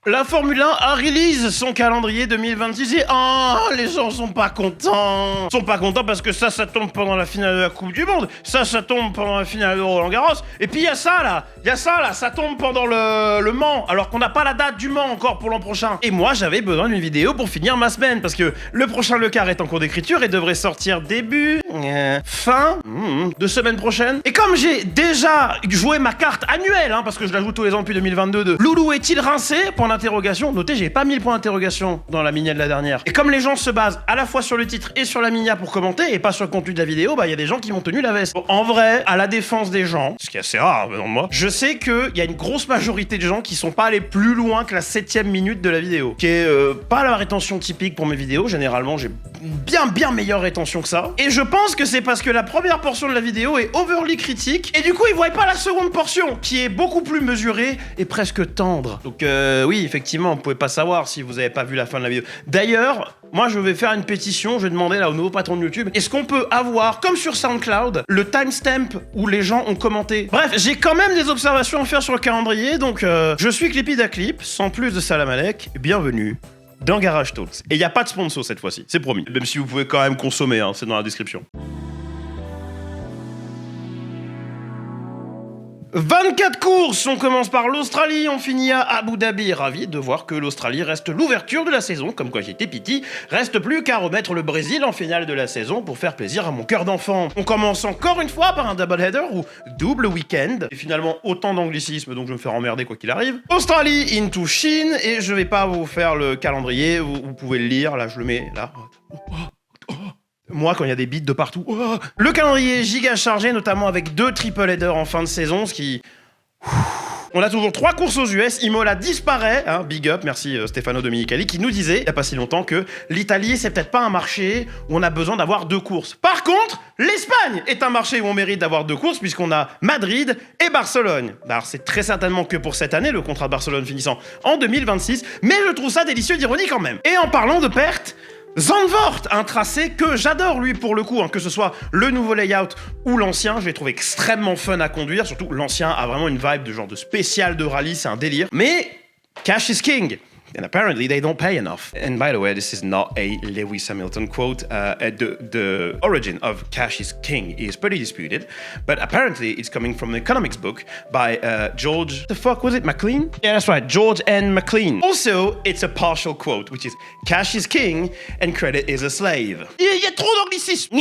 La Formule 1 a release son calendrier 2026 et les gens sont pas contents. Ils sont pas contents parce que ça tombe pendant la finale de la Coupe du Monde, ça tombe pendant la finale de Roland-Garros, et puis il y a ça là, ça tombe pendant le Mans, alors qu'on n'a pas la date du Mans encore pour l'an prochain. Et moi j'avais besoin d'une vidéo pour finir ma semaine, parce que le prochain Le Quart est en cours d'écriture et devrait sortir fin de semaine prochaine. Et comme j'ai déjà joué ma carte annuelle, parce que je la joue tous les ans depuis 2022, de Loulou est-il rincé ? D'interrogation. Notez, j'ai pas mis le point d'interrogation dans la miniature de la dernière. Et comme les gens se basent à la fois sur le titre et sur la miniature pour commenter et pas sur le contenu de la vidéo, il y a des gens qui m'ont tenu la veste. Bon, en vrai, à la défense des gens, ce qui est assez rare venant de moi, je sais qu'il y a une grosse majorité de gens qui sont pas allés plus loin que la 7ème minute de la vidéo, qui est pas la rétention typique pour mes vidéos. Généralement, j'ai bien meilleure rétention que ça. Et je pense que c'est parce que la première portion de la vidéo est overly critique et du coup, ils voient pas la seconde portion qui est beaucoup plus mesurée et presque tendre. Donc oui, effectivement, vous pouvez pas savoir si vous avez pas vu la fin de la vidéo. D'ailleurs, moi je vais faire une pétition, je vais demander là au nouveau patron de YouTube, est-ce qu'on peut avoir, comme sur SoundCloud, le timestamp où les gens ont commenté. Bref, j'ai quand même des observations à faire sur le calendrier, donc je suis Clippy da Clip, sans plus de salam alek, bienvenue dans Garage Talks. Et il y a pas de sponsor cette fois-ci, c'est promis. Même si vous pouvez quand même consommer, c'est dans la description. 24 courses, on commence par l'Australie, on finit à Abu Dhabi. Ravi de voir que l'Australie reste l'ouverture de la saison, comme quoi j'étais piti. Reste plus qu'à remettre le Brésil en finale de la saison pour faire plaisir à mon cœur d'enfant. On commence encore une fois par un double-header ou double week-end. Et finalement autant d'anglicisme, donc je vais me faire emmerder quoi qu'il arrive. Australie into Chine, et je vais pas vous faire le calendrier, vous pouvez le lire, là je le mets là. Moi, quand il y a des beats de partout. Le calendrier est giga chargé, notamment avec 2 triple headers en fin de saison, ce qui... On a toujours 3 courses aux US, Imola disparaît, big up, merci Stefano Domenicali, qui nous disait, il n'y a pas si longtemps, que l'Italie, c'est peut-être pas un marché où on a besoin d'avoir 2 courses. Par contre, l'Espagne est un marché où on mérite d'avoir 2 courses, puisqu'on a Madrid et Barcelone. Alors, c'est très certainement que pour cette année, le contrat de Barcelone finissant en 2026, mais je trouve ça délicieux d'ironie quand même. Et en parlant de pertes, Zandvoort, un tracé que j'adore lui pour le coup, que ce soit le nouveau layout ou l'ancien, je l'ai trouvé extrêmement fun à conduire, surtout l'ancien a vraiment une vibe de genre de spécial de rallye, c'est un délire. Mais cash is king. And apparently they don't pay enough. And by the way, this is not a Lewis Hamilton quote. The origin of cash is king is pretty disputed, but apparently it's coming from an economics book by George... The fuck was it, McLean? Yeah, that's right, George N. McLean. Also, it's a partial quote, which is cash is king and credit is a slave. Il y a trop d'anglicisme.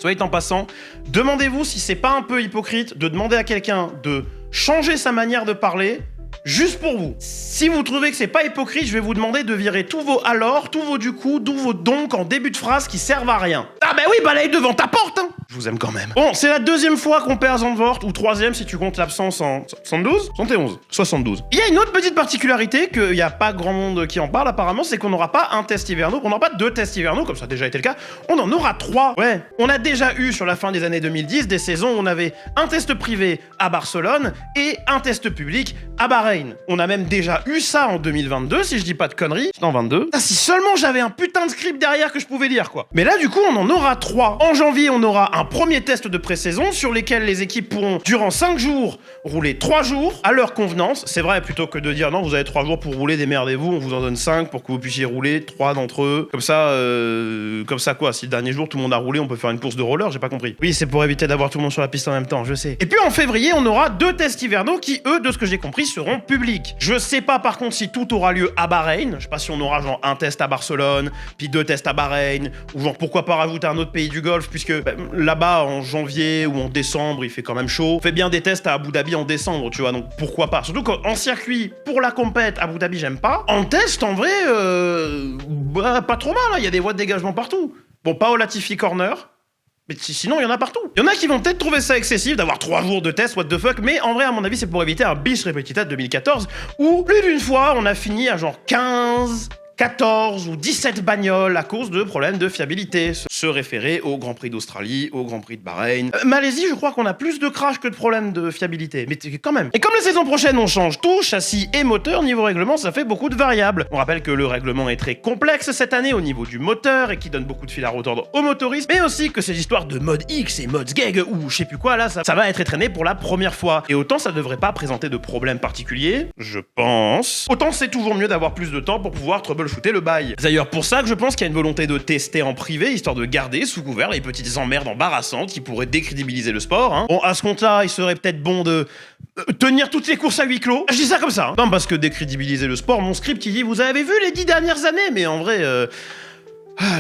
Soit en passant, demandez-vous si c'est pas un peu hypocrite de demander à quelqu'un de changer sa manière de parler juste pour vous. Si vous trouvez que c'est pas hypocrite, je vais vous demander de virer tous vos alors, tous vos du coup, tous vos donc en début de phrase qui servent à rien. Ah bah oui, balaye devant ta porte, Je vous aime quand même. Bon, c'est la 2e fois qu'on perd Zandvoort, ou 3e si tu comptes l'absence en 72, 71, 72. Il y a une autre petite particularité qu'il y a pas grand monde qui en parle apparemment, c'est qu'on n'aura pas un test hivernaux, on n'aura pas 2 tests hivernaux, comme ça a déjà été le cas, on en aura 3. Ouais, on a déjà eu sur la fin des années 2010 des saisons où on avait un test privé à Barcelone et un test public à Bahreïn. On a même déjà eu ça en 2022, si je dis pas de conneries. C'est en 22. Ah, si seulement j'avais un putain de script derrière que je pouvais lire, quoi. Mais là, du coup, on en aura 3. En janvier, on aura un premier test de pré-saison sur lesquels les équipes pourront, durant 5 jours, rouler 3 jours à leur convenance. C'est vrai, plutôt que de dire non, vous avez 3 jours pour rouler, démerdez-vous, on vous en donne 5 pour que vous puissiez rouler 3 d'entre eux. Comme ça quoi, si le dernier jour tout le monde a roulé, on peut faire une course de roller, j'ai pas compris. Oui, c'est pour éviter d'avoir tout le monde sur la piste en même temps, je sais. Et puis en février, on aura 2 tests hivernaux qui, eux, de ce que j'ai compris, seront publics. Je sais pas par contre si tout aura lieu à Bahreïn. Je sais pas si on aura genre un test à Barcelone, puis 2 tests à Bahreïn, ou genre pourquoi pas rajouter un autre pays du Golfe, puisque là-bas en janvier ou en décembre il fait quand même chaud. On fait bien des tests à Abu Dhabi en décembre, tu vois, donc pourquoi pas. Surtout qu'en circuit, pour la compète, Abu Dhabi j'aime pas. En test, en vrai, pas trop mal, il y a des voies de dégagement partout. Bon, pas au Latifi Corner. Mais sinon, il y en a partout. Il y en a qui vont peut-être trouver ça excessif d'avoir 3 jours de test, what the fuck, mais en vrai, à mon avis, c'est pour éviter un bis repetita de 2014, où plus d'une fois, on a fini à genre 15, 14 ou 17 bagnoles à cause de problèmes de fiabilité. se référer au Grand Prix d'Australie, au Grand Prix de Bahreïn. Malaisie, je crois qu'on a plus de crash que de problèmes de fiabilité, mais quand même. Et comme la saison prochaine on change tout, châssis et moteur, niveau règlement ça fait beaucoup de variables. On rappelle que le règlement est très complexe cette année au niveau du moteur et qui donne beaucoup de fil à retordre aux motoristes, mais aussi que ces histoires de mode X et mode gag ou je sais plus quoi là, ça va être étraîné pour la première fois. Et autant ça devrait pas présenter de problème particulier, je pense, autant c'est toujours mieux d'avoir plus de temps pour pouvoir troubleshooter le bail. C'est d'ailleurs pour ça que je pense qu'il y a une volonté de tester en privé, histoire de garder sous couvert les petites emmerdes embarrassantes qui pourraient décrédibiliser le sport. Hein. Bon, à ce compte-là, il serait peut-être bon de tenir toutes les courses à huis clos. Je dis ça comme ça. Hein. Non, parce que décrédibiliser le sport, mon script il dit vous avez vu les 10 dernières années, mais en vrai...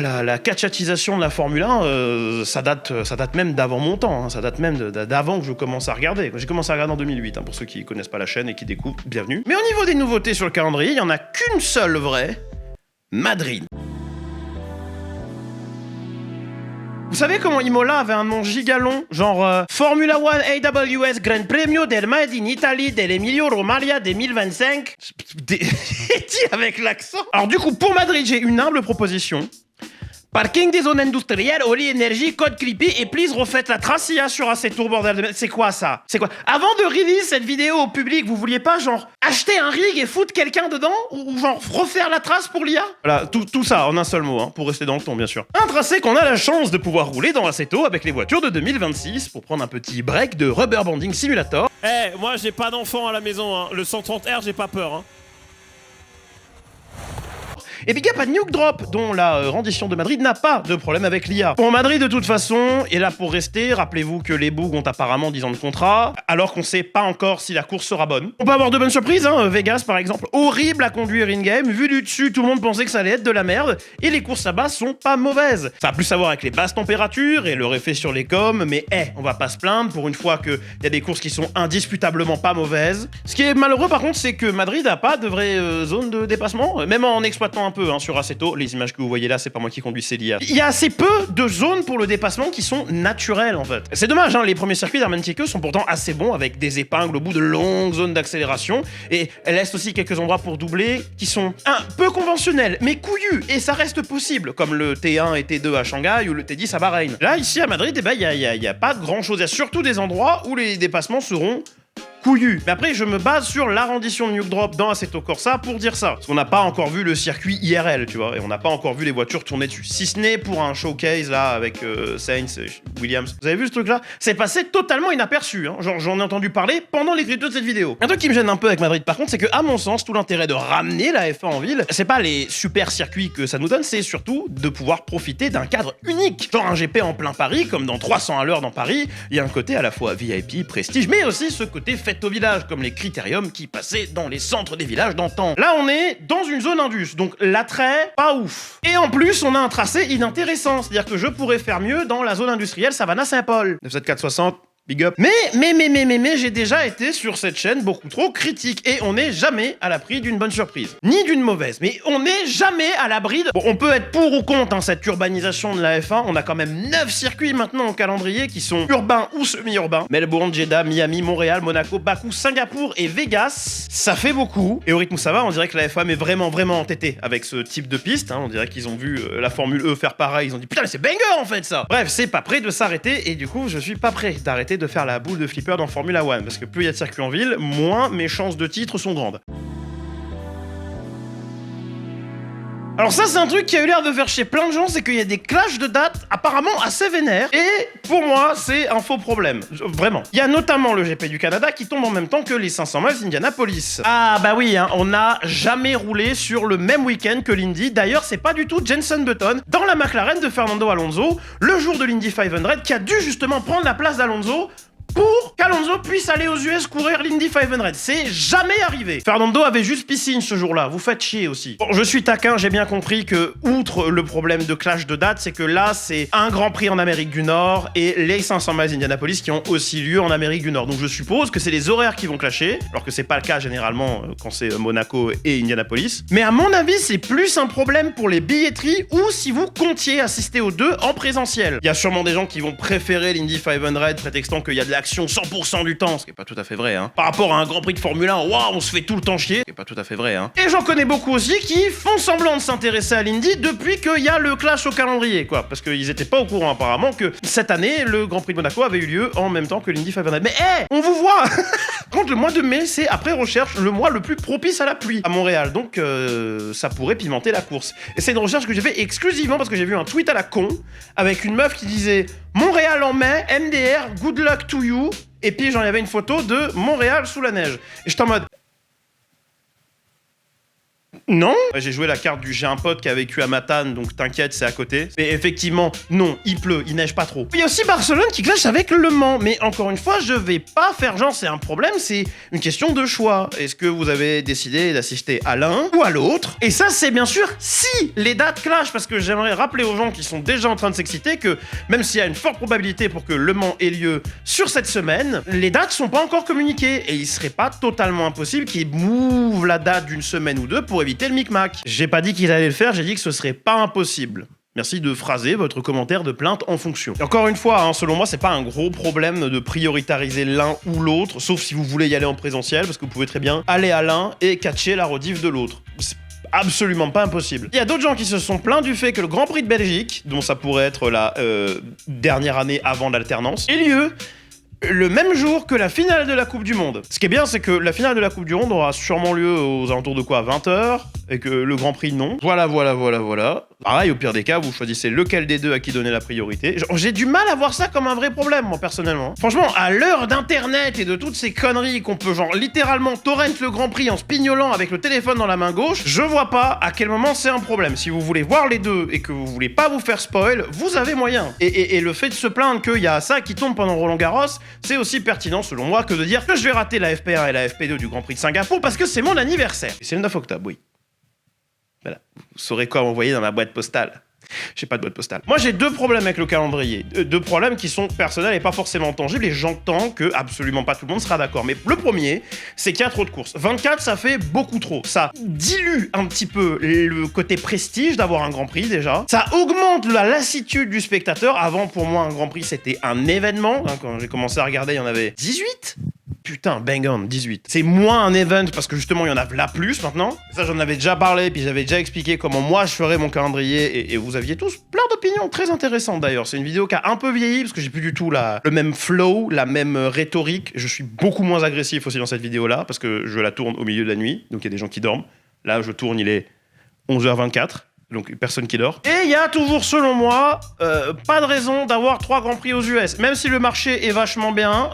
la catchatisation de la Formule 1, ça date même d'avant mon temps, hein. Ça date même d'avant que je commence à regarder. J'ai commencé à regarder en 2008, hein, pour ceux qui connaissent pas la chaîne et qui découvrent, bienvenue. Mais au niveau des nouveautés sur le calendrier, il y en a qu'une seule vraie, Madrid. Vous savez comment Imola avait un nom gigalon, genre Formula One AWS Gran Premio del Made in Italy dell'Emilio Romagna 2025. Dit avec l'accent. Alors du coup, pour Madrid, j'ai une humble proposition. Parking des zones industrielles, Oli Energy, code creepy et please refaites la trace IA sur Assetto, bordel de... C'est quoi ça? C'est quoi? Avant de release cette vidéo au public, vous vouliez pas genre acheter un rig et foutre quelqu'un dedans? Ou genre refaire la trace pour l'IA? Voilà, tout ça en un seul mot, hein, pour rester dans le ton bien sûr. Un tracé qu'on a la chance de pouvoir rouler dans Assetto avec les voitures de 2026 pour prendre un petit break de Rubber Banding Simulator. Moi j'ai pas d'enfant à la maison, hein. Le 130R j'ai pas peur, hein. Et big up à Nuke Drop, dont la rendition de Madrid n'a pas de problème avec l'IA. Bon, Madrid, de toute façon, est là pour rester. Rappelez-vous que les bugs ont apparemment 10 ans de contrat, alors qu'on sait pas encore si la course sera bonne. On peut avoir de bonnes surprises, hein. Vegas, par exemple, horrible à conduire in-game. Vu du dessus, tout le monde pensait que ça allait être de la merde. Et les courses à bas sont pas mauvaises. Ça a plus à voir avec les basses températures et leur effet sur les coms, mais on va pas se plaindre pour une fois qu'il y a des courses qui sont indisputablement pas mauvaises. Ce qui est malheureux, par contre, c'est que Madrid a pas de vraie zone de dépassement, même en exploitant un peu hein, sur Assetto. Les images que vous voyez là, c'est pas moi qui conduis, c'est l'IA. Il y a assez peu de zones pour le dépassement qui sont naturelles en fait. C'est dommage, hein, les premiers circuits d'Armentique sont pourtant assez bons avec des épingles au bout de longues zones d'accélération et elles laissent aussi quelques endroits pour doubler qui sont un peu conventionnels mais couillus et ça reste possible comme le T1 et T2 à Shanghai ou le T10 à Bahreïn. Là ici à Madrid, il y a pas grand chose. Il y a surtout des endroits où les dépassements seront couillu. Mais après, je me base sur la rendition de Nuke Drop dans Assetto Corsa pour dire ça. Parce qu'on n'a pas encore vu le circuit IRL, tu vois, et on n'a pas encore vu les voitures tourner dessus. Si ce n'est pour un showcase, là, avec Sainz, Williams. Vous avez vu ce truc-là? C'est passé totalement inaperçu, hein. Genre, j'en ai entendu parler pendant l'écriture de cette vidéo. Un truc qui me gêne un peu avec Madrid, par contre, c'est que, à mon sens, tout l'intérêt de ramener la F1 en ville, c'est pas les super circuits que ça nous donne, c'est surtout de pouvoir profiter d'un cadre unique. Genre un GP en plein Paris, comme dans 300 à l'heure dans Paris, il y a un côté à la fois VIP, prestige, mais aussi ce côté fête au village, comme les critériums qui passaient dans les centres des villages d'antan. Là, on est dans une zone indus, donc l'attrait, pas ouf. Et en plus, on a un tracé inintéressant, c'est-à-dire que je pourrais faire mieux dans la zone industrielle Savannah-Saint-Paul. 97460. Big up. Mais, j'ai déjà été sur cette chaîne beaucoup trop critique et on n'est jamais à l'abri d'une bonne surprise. Ni d'une mauvaise, mais on n'est jamais à l'abri de... Bon, on peut être pour ou contre hein, cette urbanisation de la F1, on a quand même 9 circuits maintenant au calendrier qui sont urbains ou semi-urbains. Melbourne, Jeddah, Miami, Montréal, Monaco, Bakou, Singapour et Vegas. Ça fait beaucoup. Et au rythme où ça va, on dirait que la F1 est vraiment entêtée avec ce type de piste. Hein. On dirait qu'ils ont vu la Formule E faire pareil, ils ont dit putain mais c'est banger en fait ça. Bref, c'est pas prêt de s'arrêter et du coup je suis pas prêt d'arrêter de faire la boule de flipper dans Formula One, parce que plus il y a de circuits en ville, moins mes chances de titre sont grandes. Alors ça c'est un truc qui a eu l'air de faire chez plein de gens, c'est qu'il y a des clashs de dates apparemment assez vénères, et pour moi c'est un faux problème, vraiment. Il y a notamment le GP du Canada qui tombe en même temps que les 500 miles d'Indianapolis. Ah bah oui, hein, on n'a jamais roulé sur le même week-end que l'Indy, d'ailleurs c'est pas du tout Jenson Button dans la McLaren de Fernando Alonso, le jour de l'Indy 500, qui a dû justement prendre la place d'Alonso pour qu'Alonso puisse aller aux US courir l'Indy 500. C'est jamais arrivé. Fernando avait juste piscine ce jour-là, vous faites chier aussi. Bon, je suis taquin, j'ai bien compris que, outre le problème de clash de date, c'est que là, c'est un Grand Prix en Amérique du Nord et les 500 miles d'Indianapolis qui ont aussi lieu en Amérique du Nord. Donc je suppose que c'est les horaires qui vont clasher, alors que c'est pas le cas généralement quand c'est Monaco et Indianapolis. Mais à mon avis, c'est plus un problème pour les billetteries ou si vous comptiez assister aux deux en présentiel. Il y a sûrement des gens qui vont préférer l'Indy 500 prétextant qu'il y a de la l'action 100% du temps, ce qui est pas tout à fait vrai, hein. Par rapport à un Grand Prix de Formule 1, waouh, on se fait tout le temps chier, ce qui est pas tout à fait vrai, hein. Et j'en connais beaucoup aussi qui font semblant de s'intéresser à l'Indy depuis qu'il y a le clash au calendrier, quoi. Parce qu'ils étaient pas au courant apparemment que cette année, le Grand Prix de Monaco avait eu lieu en même temps que l'Indy 500. Mais on vous voit. Quand le mois de mai, c'est après recherche le mois le plus propice à la pluie à Montréal, donc ça pourrait pimenter la course. Et c'est une recherche que j'ai fait exclusivement parce que j'ai vu un tweet à la con avec une meuf qui disait Montréal en mai, MDR, good luck to you. Et puis j'en avais une photo de Montréal sous la neige. Et j'étais en mode non. J'ai joué la carte du j'ai un pote qui a vécu à Matane, donc t'inquiète, c'est à côté. Mais effectivement, non, il pleut, il neige pas trop. Il y a aussi Barcelone qui clash avec Le Mans. Mais encore une fois, je vais pas faire genre c'est un problème, c'est une question de choix. Est-ce que vous avez décidé d'assister à l'un ou à l'autre? Et ça, c'est bien sûr si les dates clashent, parce que j'aimerais rappeler aux gens qui sont déjà en train de s'exciter que même s'il y a une forte probabilité pour que Le Mans ait lieu sur cette semaine, les dates sont pas encore communiquées et il serait pas totalement impossible qu'ils mouvent la date d'une semaine ou deux pour éviter le micmac. J'ai pas dit qu'ils allaient le faire, j'ai dit que ce serait pas impossible. Merci de phraser votre commentaire de plainte en fonction. Et encore une fois, hein, selon moi, c'est pas un gros problème de prioritariser l'un ou l'autre, sauf si vous voulez y aller en présentiel, parce que vous pouvez très bien aller à l'un et catcher la rediff de l'autre. C'est absolument pas impossible. Il y a d'autres gens qui se sont plaints du fait que le Grand Prix de Belgique, dont ça pourrait être la dernière année avant l'alternance, ait lieu le même jour que la finale de la Coupe du Monde. Ce qui est bien, c'est que la finale de la Coupe du Monde aura sûrement lieu aux alentours de quoi, 20h, et que le Grand Prix, non. Voilà. Pareil, au pire des cas, vous choisissez lequel des deux à qui donner la priorité. J'ai du mal à voir ça comme un vrai problème, moi, personnellement. Franchement, à l'heure d'internet et de toutes ces conneries qu'on peut, genre, littéralement torrent le Grand Prix en spignolant avec le téléphone dans la main gauche, je vois pas à quel moment c'est un problème. Si vous voulez voir les deux et que vous voulez pas vous faire spoil, vous avez moyen. Et le fait de se plaindre qu'il y a ça qui tombe pendant Roland-Garros, c'est aussi pertinent, selon moi, que de dire que je vais rater la FP1 et la FP2 du Grand Prix de Singapour parce que c'est mon anniversaire. Et c'est le 9 octobre, oui. Voilà. Vous saurez quoi m'envoyer dans ma boîte postale. J'ai pas de boîte postale. Moi, j'ai deux problèmes avec le calendrier. Deux problèmes qui sont personnels et pas forcément tangibles, et j'entends que absolument pas tout le monde sera d'accord. Mais le premier, c'est qu'il y a trop de courses. 24, ça fait beaucoup trop. Ça dilue un petit peu le côté prestige d'avoir un Grand Prix, déjà. Ça augmente la lassitude du spectateur. Avant, pour moi, un Grand Prix, c'était un événement. Quand j'ai commencé à regarder, il y en avait 18. Putain, bang on, 18. C'est moins un event parce que justement, il y en a là plus maintenant. Ça, j'en avais déjà parlé, puis j'avais déjà expliqué comment moi je ferais mon calendrier et vous aviez tous plein d'opinions très intéressantes d'ailleurs. C'est une vidéo qui a un peu vieilli parce que j'ai plus du tout le même flow, la même rhétorique. Je suis beaucoup moins agressif aussi dans cette vidéo-là parce que je la tourne au milieu de la nuit, donc il y a des gens qui dorment. Là, je tourne, il est 11h24. Donc personne qui dort. Et il y a toujours, selon moi, pas de raison d'avoir 3 Grands Prix aux US. Même si le marché est vachement bien,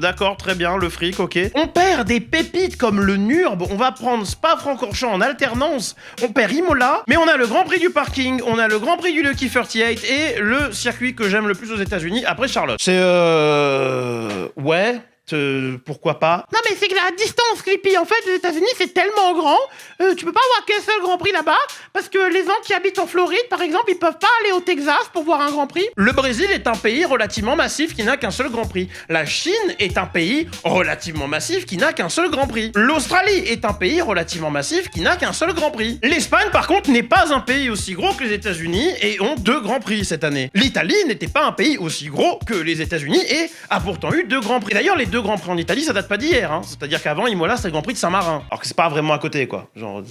d'accord, très bien, le fric, ok. On perd des pépites comme le Nürb, on va prendre Spa-Francorchamps en alternance, on perd Imola, mais on a le Grand Prix du parking, on a le Grand Prix du Lucky 38 et le circuit que j'aime le plus aux États-Unis après Charlotte. C'est ouais. Pourquoi pas? Non mais c'est que la distance, Clippy, en fait, les États-Unis c'est tellement grand, tu peux pas avoir qu'un seul Grand Prix là-bas, parce que les gens qui habitent en Floride, par exemple, ils peuvent pas aller au Texas pour voir un Grand Prix. Le Brésil est un pays relativement massif qui n'a qu'un seul Grand Prix. La Chine est un pays relativement massif qui n'a qu'un seul Grand Prix. L'Australie est un pays relativement massif qui n'a qu'un seul Grand Prix. L'Espagne, par contre, n'est pas un pays aussi gros que les États-Unis et ont 2 Grands Prix cette année. L'Italie n'était pas un pays aussi gros que les États-Unis et a pourtant eu 2 Grands Prix. D'ailleurs, les 2 Grands Prix en Italie, ça date pas d'hier, hein. C'est-à-dire qu'avant, Imola, c'était le Grand Prix de Saint-Marin. Alors que c'est pas vraiment à côté, quoi. Genre...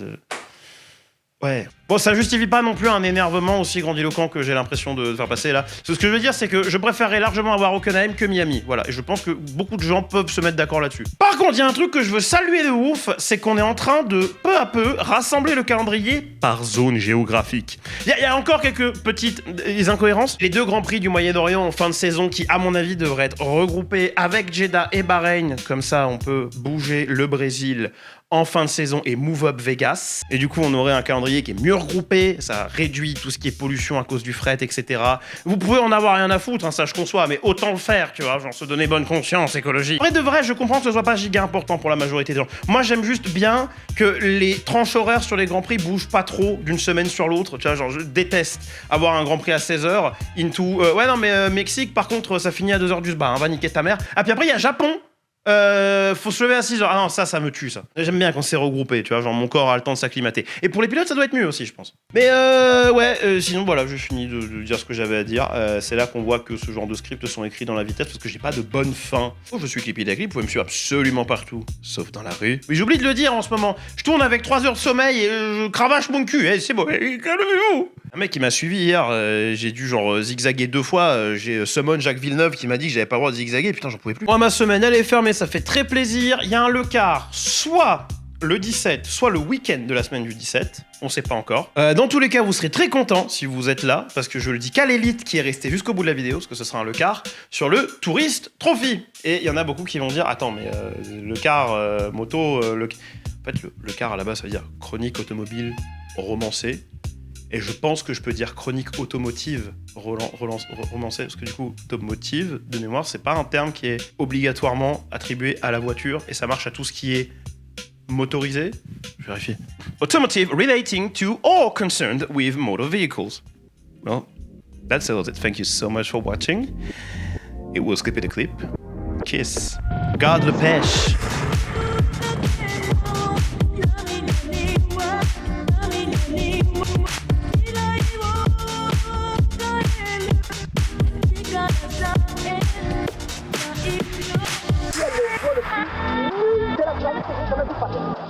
Ouais. Bon, ça justifie pas non plus un énervement aussi grandiloquent que j'ai l'impression de faire passer là. Ce que je veux dire, c'est que je préférerais largement avoir Hockenheim que Miami. Voilà. Et je pense que beaucoup de gens peuvent se mettre d'accord là-dessus. Par contre, il y a un truc que je veux saluer de ouf, c'est qu'on est en train de, peu à peu, rassembler le calendrier par zone géographique. Il y a encore quelques petites incohérences. Les 2 Grands Prix du Moyen-Orient en fin de saison qui, à mon avis, devraient être regroupés avec Jeddah et Bahreïn. Comme ça, on peut bouger le Brésil en fin de saison et move up Vegas. Et du coup, on aurait un calendrier qui est mieux regroupé, ça réduit tout ce qui est pollution à cause du fret, etc. Vous pouvez en avoir rien à foutre, hein, ça je conçois, mais autant le faire, tu vois, genre se donner bonne conscience écologique. Vrai de vrai, je comprends que ce soit pas giga important pour la majorité des gens. Moi, j'aime juste bien que les tranches horaires sur les Grands Prix bougent pas trop d'une semaine sur l'autre, tu vois, genre je déteste avoir un Grand Prix à 16h, into... ouais non mais Mexique, par contre, ça finit à 2h du sbar, hein, va niquer ta mère. Ah puis après, il y a Japon. Faut se lever à 6h. Ah non, ça me tue, ça. J'aime bien quand c'est regroupé, tu vois, genre mon corps a le temps de s'acclimater. Et pour les pilotes, ça doit être mieux aussi, je pense. Mais sinon, voilà, j'ai fini de dire ce que j'avais à dire. C'est là qu'on voit que ce genre de scripts sont écrits dans la vitesse parce que j'ai pas de bonne fin. Oh, je suis Clippy Dacly, vous pouvez me suivre absolument partout, sauf dans la rue. Oui, j'oublie de le dire en ce moment. Je tourne avec 3 heures de sommeil et je cravache mon cul. C'est bon, calmez-vous. Un mec qui m'a suivi hier, j'ai dû genre zigzaguer 2 fois. J'ai summon Jacques Villeneuve qui m'a dit que j'avais pas le droit de zigzaguer. Putain, j'en pouvais plus. Moi, ma semaine, elle est fermée, ça fait très plaisir. Il y a un le quart, soit le 17, soit le week-end de la semaine du 17. On sait pas encore. Dans tous les cas, vous serez très contents si vous êtes là, parce que je le dis qu'à l'élite qui est resté jusqu'au bout de la vidéo, parce que ce sera un le quart, sur le Tourist Trophy. Et il y en a beaucoup qui vont dire, attends, mais le quart moto, En fait, le quart à la base, ça veut dire chronique automobile romancée. Et je pense que je peux dire chronique automotive romancée, parce que du coup, automotive, de mémoire, c'est pas un terme qui est obligatoirement attribué à la voiture, et ça marche à tout ce qui est motorisé. Je vérifie. Automotive relating to or concerned with motor vehicles. Well, that settles it. Thank you so much for watching. It was Clippy the Clip. Kiss. Garde le pêche.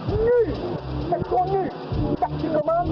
Nul! C'est trop nul! Techniquement,